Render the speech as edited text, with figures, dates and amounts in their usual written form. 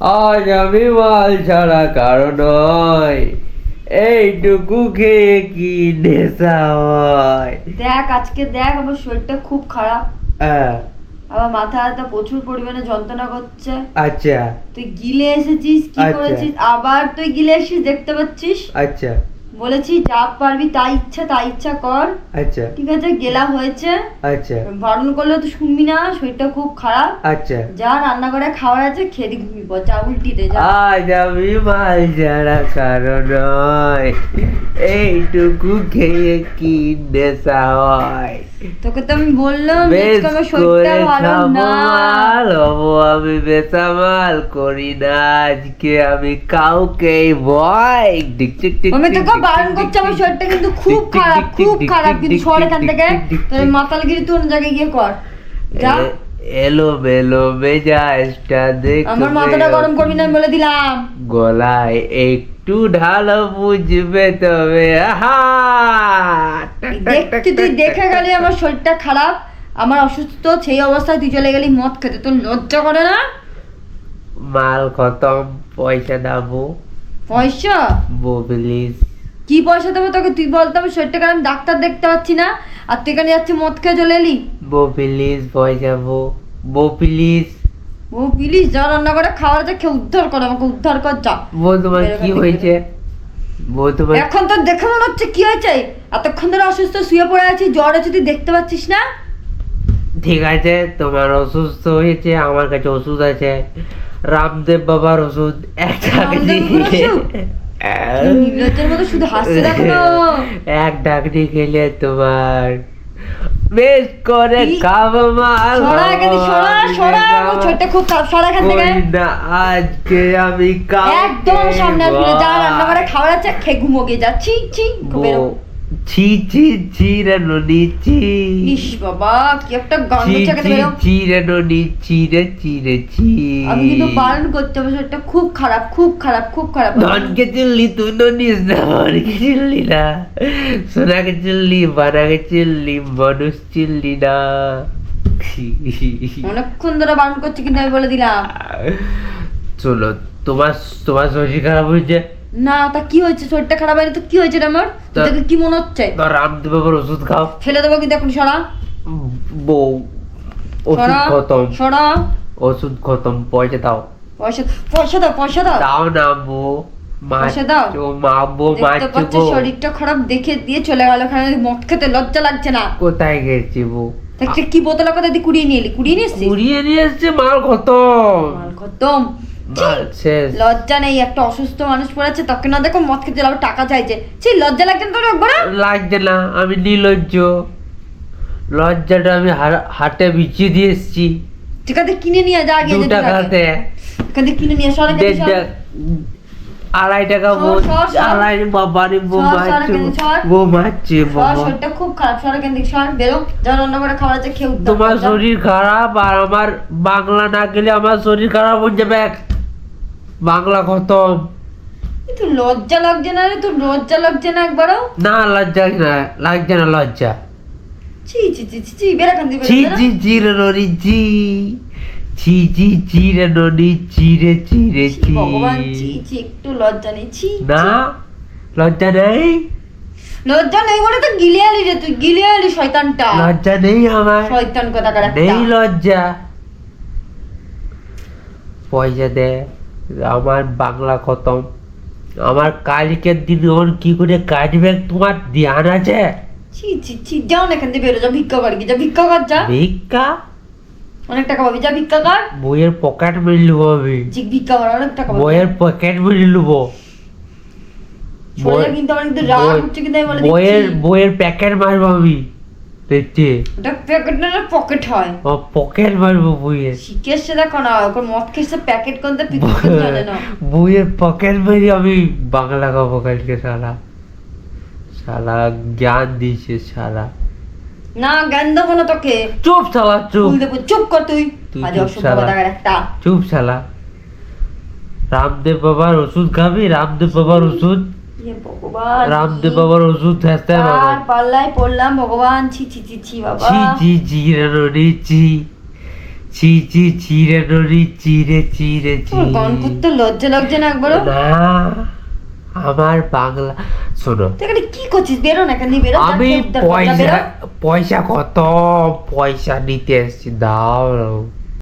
আজ আমি মাল ছাড়া কারো নয়, এইটুকু খেয়ে কি নেশা হয়। দেখ আজকে দেখ আমার শরীরটা খুব খারাপ, হ্যাঁ, আমার মাথা ব্যথা প্রচুর পরিমাণে যন্ত্রণা করছে। আচ্ছা তুই গিলে এসেছিস, কি আচ্ছা। করেছিস? আবার তুই গিলে এসেছিস, দেখতে পাচ্ছিস। আচ্ছা বলেছি যা পারবি তাই ইচ্ছা কর। আচ্ছা ঠিক আছে, গেলা হয়েছে, আচ্ছা বারণ করলে তো শুনবি না, শরীরটা খুব খারাপ। আচ্ছা। যা রান্না করে খাওয়ার আছে খেয়ে দি, ঘুমিয়ে পড়, যা উল্টিতে যা। আজ আমি মাল ছাড়া কারো নয়, এইটুকু খেয়ে কি নেশা হয়। তোকে তো আমি বললাম বেশ আজকে আমার করে শরীরটা ভালো খাবো না। মাল, হবো আমি বেসামাল, করি না আজকে আমি কাউকে ভয়। আমি তোকে বারণ করছি, আমার শরীরটা কিন্তু খুব খারাপ, খুব খারাপ। কিন্তু সর এখান থেকে, তোর মাতালগিরি তুই অন্য জায়গায় গিয়ে কর, যা। এলো বেলো মেজাজটা দেখ, আমার মাথাটা গরম করবি না, আমি বলে দিলাম। গলায় একটু ঢালো বুঝবে তবে। আহা দেখতে তুই দেখে গেলি আমার শরীরটা খারাপ, আমার অসুস্থ, সেই অবস্থায় তুই চলে গেলি মদ খেতে, তোর লজ্জা করে না? মাল খতম, পয়সা দাবো পয়সা? বো প্লিজ। কি পয়সা দেবো তোকে? তুই বলতো আমার শরীরটা খারাপ, ডাক্তার দেখতে পাচ্ছি না, আর তুই এখানে যাচ্ছি মদ খেয়ে চলে এলি। বো প্লিজ পয়সা বো প্লিজ। ও প্লিজ, যা রান্না করে খাওয়ার আছে খেয়ে উদ্ধার কর, আমাকে উদ্ধার কর, যা। বো তোমার কি হয়েছে? বো তোমার এখন তো দেখে মনে হচ্ছে কি হয়েছে, এতক্ষণ ধরে অসুস্থ শুয়ে পড়ে আছি, জ্বর আছে, তুই দেখতে পাচ্ছিস না? ঠিক আছে, তোমার অসুস্থ হয়েছে, আমার কাছে ওষুধ আছে, রামদেব বাবার ওষুধ, একটা রামদেব বাবার ওষুধ? নির্লজ্জের মতো শুধু হাসছে দেখো না। এক ডাকনি খেলে তোমার বেশ করে কি? খাবো মাল। সরা এখান থেকে, সরা, আমার শরীরটা খুব খারাপ, সরা এখান থেকে। করি না আজকে আমি কাউকে একদম সামনে আসবি না, যা রান্না করে ভয়। খাওয়ার আছে খেয়ে ঘুমো গিয়ে, যা। ছি ছি, বেরো। ছি ছি ছি রে ননি ছি। ইস বাবা, কি একটা গন্ধ ছি চাকাতে ছি বেরো। ছি রে ননি ছি রে ছি রে ছি। আমি কিন্তু বারণ করতে হবে, শরীরটা খুব খারাপ, খুব খারাপ, খুব খারাপ। ধনকে চিল্লি তুই ননিস না, মনকে চিল্লি না, সোনাকে চিল্লি, বানাকে চিল্লি, মানুষ চিল্লি না। অনেকক্ষণ ধরে বারণ করছি, কিন্তু আমি বলে দিলাম। চলো, তোমার তোমার শরীর খারাপ হয়েছে না, তা কি হয়েছে? শরীরটা খারাপ হয়নি তো কি হয়েছে রে আমার? তা- তোকে কি মনে হচ্ছে? তো রামদেব বাবার ওষুধ খাও। ফেলে দেবো কিন্তু এখন, সরা বউ, ওষুধ সরা খতম, সরা। ওষুধ খতম, পয়সা দাও। পয়সা, পয়সা দাও, পয়সা দাও। দাও না বউ, পয়সা দাও। মারবো দেখতে মারছো পাচ্ছ গো। শরীরটা খারাপ দেখে দিয়ে চলে গেল, ওখানে মদ খেতে লজ্জা লাগছে না? কোথায় গেছি বউ? দেখতে কি বোতলের কথা দিয়ে কুড়িয়ে নিয়ে এলি, কুড়িয়ে নিয়ে এসছিস? কুড়িয়ে নিয়ে এসছে, মাল খতম, মাল খতম। মাল শেষ। লজ্জা নেই, একটা অসুস্থ মানুষ পড়েছে, তাকে না দেখো মদ খেতে যাবে, টাকা চাইছে। ছি, লজ্জা লাগছে না তোর একবার? লাগছে না, আমি নির্লজ্জ, লজ্জাটা আমি হাটে বিছিয়ে দিয়ে এসছি ঠিক আছে, কিনে নিয়ে যা, গিয়ে 2 টাকাতে। এখান থেকে কিনে নিয়ে সরে দেড় টাকা, 2.5 টাকা বউ, সর, সর। আড়াই বাবারে বউ সর, সর, মারছে, এখানে সর। বউ মারছে বাবা। শরীরটা খুব খারাপ, সর এখান থেকে, সর, বেরো, যা রান্না করে খাওয়া আছে খেয়ে উদ্ধার তোমার কর, যা। শরীর খারাপ, আর আমার বাংলা না গেলে আমার শরীর খারাপ হয়ে যাবে, বাংলা খতম। তোর লজ্জা লাগছে না রে? তোর লজ্জা লাগছে না একবারও? না লজ্জা না, লাগছে না লজ্জা। ছি ছি ছি ছি ছি, বের এখান থেকে, ছি বেরো, ছি ছি রে ননি ছি, ছি ছি ছি রে ননি ছি রে ছি রে ছি, ছি। ভগবান, ছি ছি, একটু লজ্জা নেই, ছি না, লজ্জা নেই, লজ্জা নেই বলে তো গিলে আলি রে, তুই গিলে আলি শয়তানটা, লজ্জা নেই আমার, শয়তান কোথাকার একটা। নেই লজ্জা। পয়সা দে, আমার বাংলা খতম, আমার কালকের দিন ওর কি করে কাটবে তোমার ধ্যান আছে? ছি ছি ছি, যাও না এখান থেকে, বেরো, যা ভিক্ষা কর, যা ভিক্ষা কর, যা। ভিক্ষা? অনেক টাকা পাবি, যা ভিক্ষা কর। বইয়ের পকেট মেরে নেবো আমি, জি, ভিক্ষা কর, অনেক টাকা পাবি। বইয়ের পকেট মেরে নেবো, সরে যা, কিন্তু আমার কিন্তু রাগ হচ্ছে, কিন্তু আমি বলে বইয়ের দিচ্ছি। বইয়ের প্যাকেট মারবো আমি, দেখতে ওটা প্যাকেট না, পকেট হয়। পকেট মারবো বইয়ের, শিখে এসছে দেখো না, ওর মদ খেয়েছে, প্যাকেট কোনটা পিছনে জানে না। বইয়ের পকেট মেরে আমি বাংলা খাবো কালকে। সারা সারা জ্ঞান দিয়েছে সারা। না, জ্ঞান দেবো না তোকে, চুপ শালা চুপ, ফুল দেবো, চুপ কর তুই। তুই আজ চুপ অসভ্য শালা। কোথাকার একটা। চুপ শালা। রামদেব বাবার ওষুধ খাবি? রামদেব বাবার ওষুধ, হে ভগবান, রামদেব বাবার ওষুধ খেতে বাবা। আর পাল্লায় পড়লাম ভগবান, ছি ছি ছি ছি বাবা। ছি ছি ছি রে ননি ছি, চি চি চিরে নরি চিরে চিরে তোর গান করতে লজ্জা লাগছে না একবারও? না আমার বাংলা শোনো, তুই এখানে কি করছিস? বেরো না, এখান দিয়ে বেরো। আমি যা খেয়ে উঠতে পারবি, যা, বেরো। পয়সা কত পয়সা নিতে এসছি, দাও